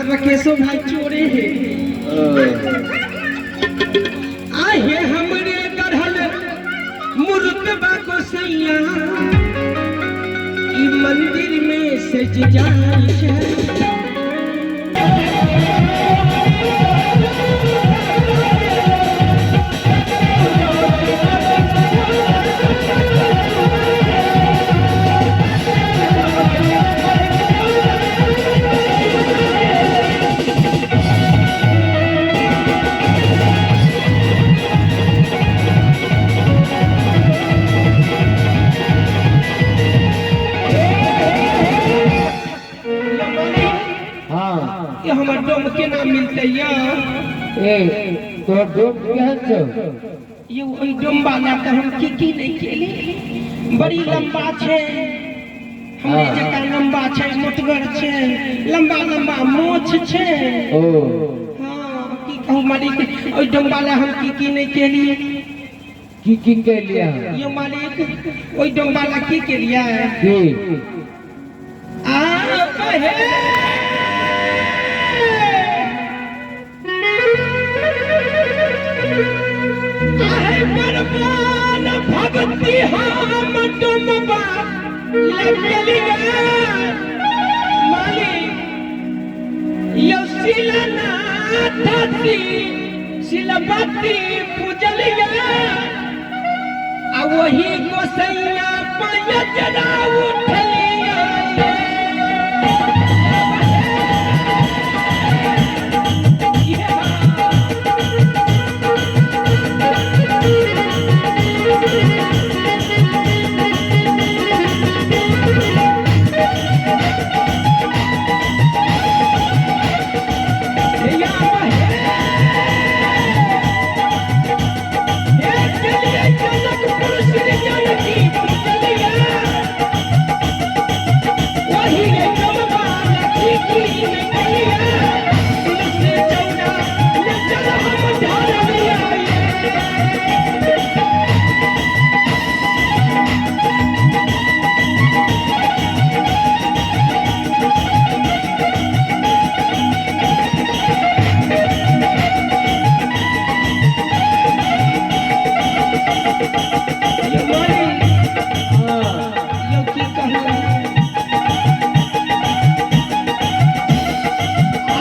हमार राकेशो भाई चोरे है आहे हमरे गढ़ल मुर्तबा को सैया ई मंदिर में सज जाई है हमार डोम के नाम मिलते तो डोम क्या छो ये वही डोम वाला तो हम की नहीं केली बड़ी लंबा छे हमरे जका लंबा छे मोटगर छे लंबा लंबा मोछ छे ओ हां की कहू मालिक ओई डोम वाला हम की नहीं केली की के लिया ये मालिक ओई डोम वाला की के लिया की आ कहे भगती हम डुमबा लगलिया मालिक यो शिलानाथी शिलबती पूजलिया आ वही गोसैया पयजना उठलिया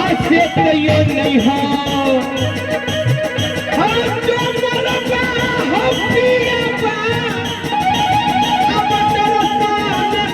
नहीं हो हम जो मरबा हो पिया बा अब दरसान दे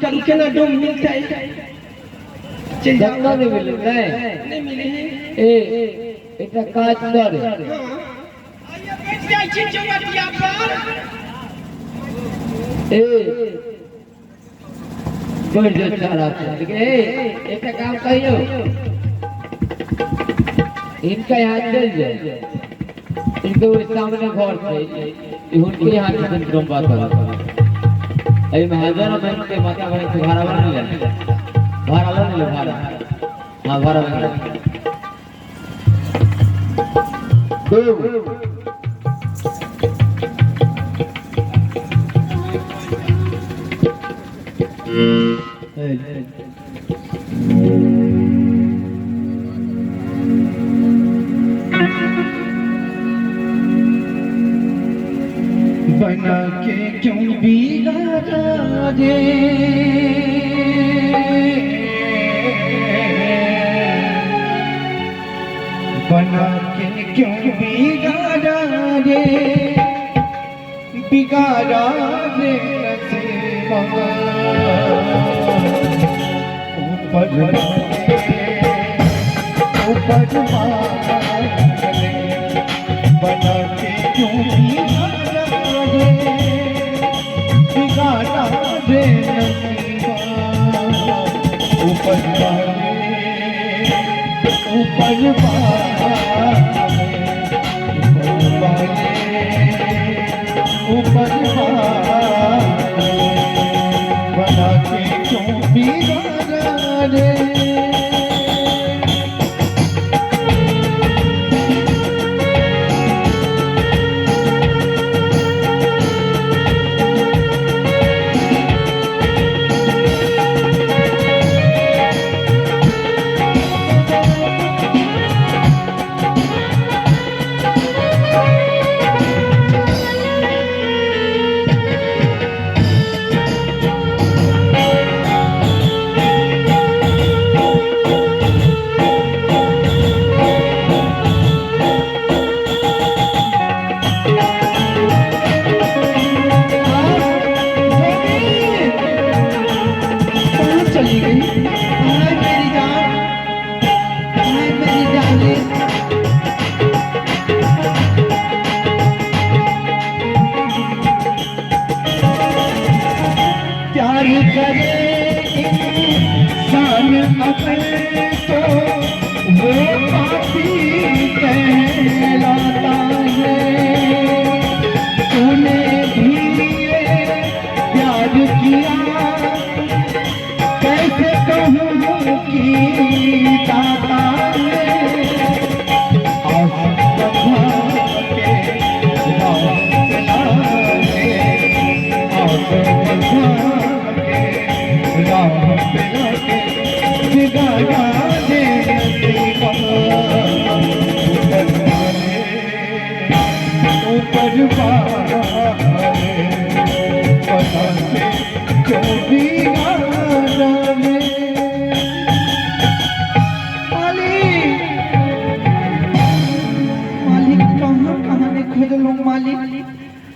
गई केना डोम मिलता है चल जाओ नहीं मिलता है नहीं मिले ए एटा काज कर हां आइए बैठ जाई छी चौबटिया पर ए बैठ जा सारा ए एटा काम कहियो इनका हाथ चल जाए इनके सामने घर से उनके हाथ से डोम बात कर अरे महाजन बहन के माता बहन के भाड़ा नहीं ले भाड़ा हाँ भाड़ा बना के क्यों बिगाड़ा रे बना के क्यों बिगाड़ा रे बिगाड़ा रे नसीबा ऊपर ऊपर बना के क्यों बिगाड़ा रे नसीबा ऊपर ऊपर बना के क्यों बिगाड़ा रे। चली गई हाय मेरी जान, हाय मेरी जान। प्यार करे इंसान अगर तो वो पापी कहलाता है। तूने भी प्यार किया कैसे कहूँ कि दाता है।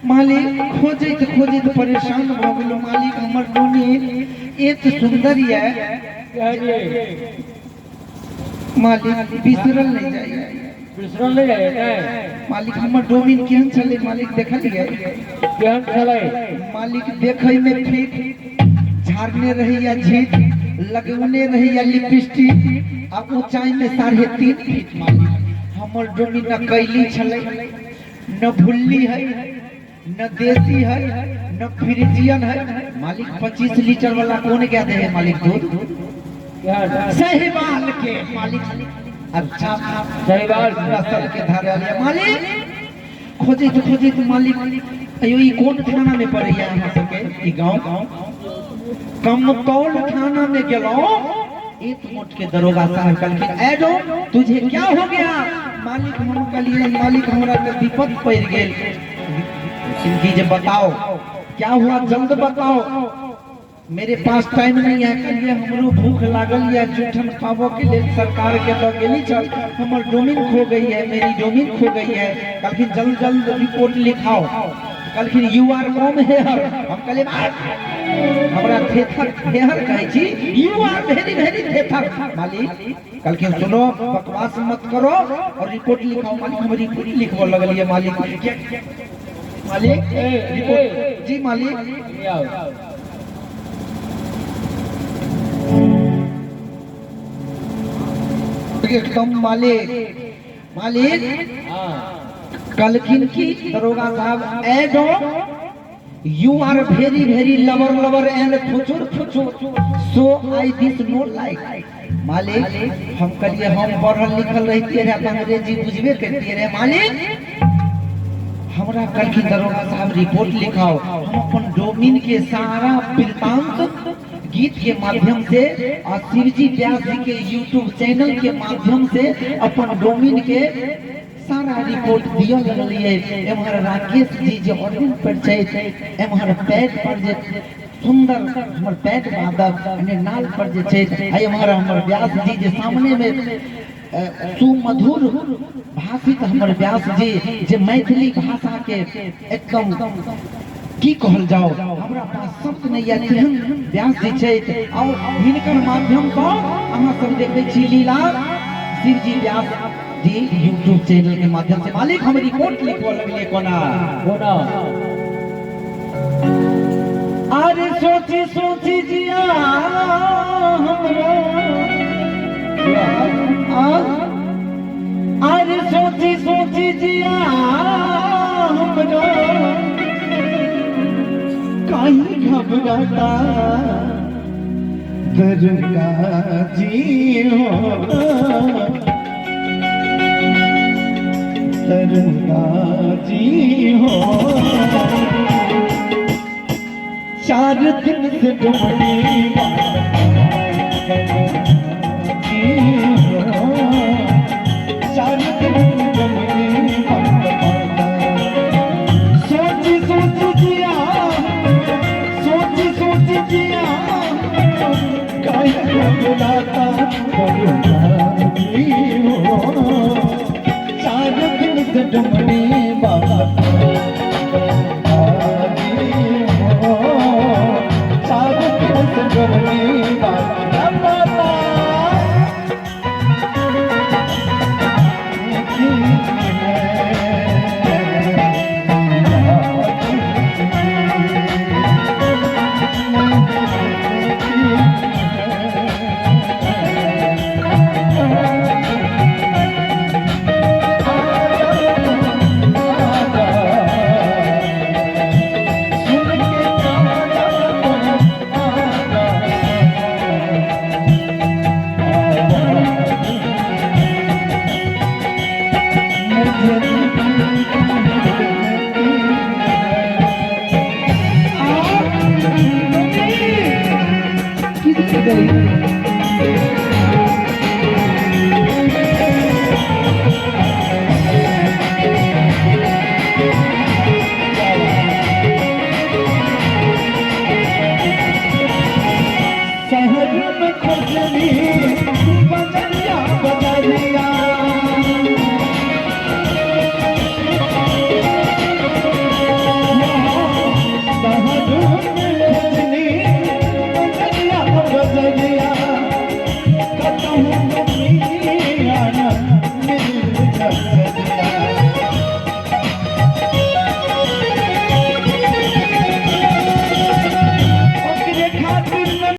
मालिक खोजत खोजत परेशान भ गेलो। मालिक हमर डोनी एत सुंदर है मालिक, बिसरल नहीं जाइए। बिसरल नहीं जाइए मालिक हमर डोमिन केहन छले मालिक देखलिए? केहन छले मालिक देखै में ठीक झाड़ने रही या झीट लगौने रही या लिपस्टिक आ ऊंचाई में 3.5 फीट। मालिक हमर डोमिन न कैली छले न भुल्ली है न देसी है न फ्रिजियन है। मालिक 25 लीटर वाला कौन क्या दे है मालिक दूध? सहीवाल के मालिक। अच्छा सहीवाल नस्ल के धारे वाले मालिक खोजे तो मालिक अयो ई कौन थाना में पड़े है यहाँ सबके? ई गांव कमतौल थाना में गेलो। एक मोट के दरोगा साहब कहलखिन एडो तुझे क्या हो गया? मालिक हम कहलिए मालिक हमरा के विपद पड़ गेल। इनकी जे बताओ क्या हुआ, जल्द बताओ, मेरे पास टाइम नहीं है। कहलिए हमरो भूख लागल या जूठन खाबो के लिए सरकार के तो गेली चल, हमर डोमिन खो गई है, मेरी डोमिन खो गई है। कहलखिन जल्द जल्द रिपोर्ट लिखाओ। कहलखिन यू आर कम हेयर। हम कहलिए हमरा थेथर हेयर कहै छी, यू आर वेरी वेरी थेथर। मालिक कहलखिन सुनो बकवास मत करो और रिपोर्ट लिखाओ। मालिक हम रिपोर्ट लिखबो लगलिए। मालिक मालिक रिपोर्ट जी मालिक एकदम मालिक कहलखिन की दरोगा साहब एडो you are very very lover and future so I this no like. मालिक हम कहलिए हम पढ़ल लिखल रहते रहे तो अंग्रेजी बुझबे करते रहे। मालिक हमरा कल की दरोगा साहब रिपोर्ट लिखाओ। हम अपन डोमिन के सारा वृत्तांत गीत के माध्यम से और शिवजी व्यास जी के यूट्यूब चैनल के माध्यम से अपन डोमिन के सारा रिपोर्ट दिया लगलिए। एमहर राकेश जी जो ऑर्गन पर छै, एमहर पैड पर जे सुंदर हमर पैड वादक ने नाल पर जे छै, एमहर हमर व्यास जी जे सामने में सुमधुर भाषित हमर व्यास जी जे मैथिली भाषा के एकदम की कहल जाओ हमरा पास शब्द नहीं है। केहन व्यास जी छै और हिनकर माध्यम से अहाँ सब देखै छी लीला शिवजी व्यास जी यूट्यूब चैनल के माध्यम से। मालिक हम रिपोर्ट लिखवा लगलिए कोना अरे सोची जिया हमरा गाता दरगा जी हो दरगा जी हो 4 दिन से डूबी बजनी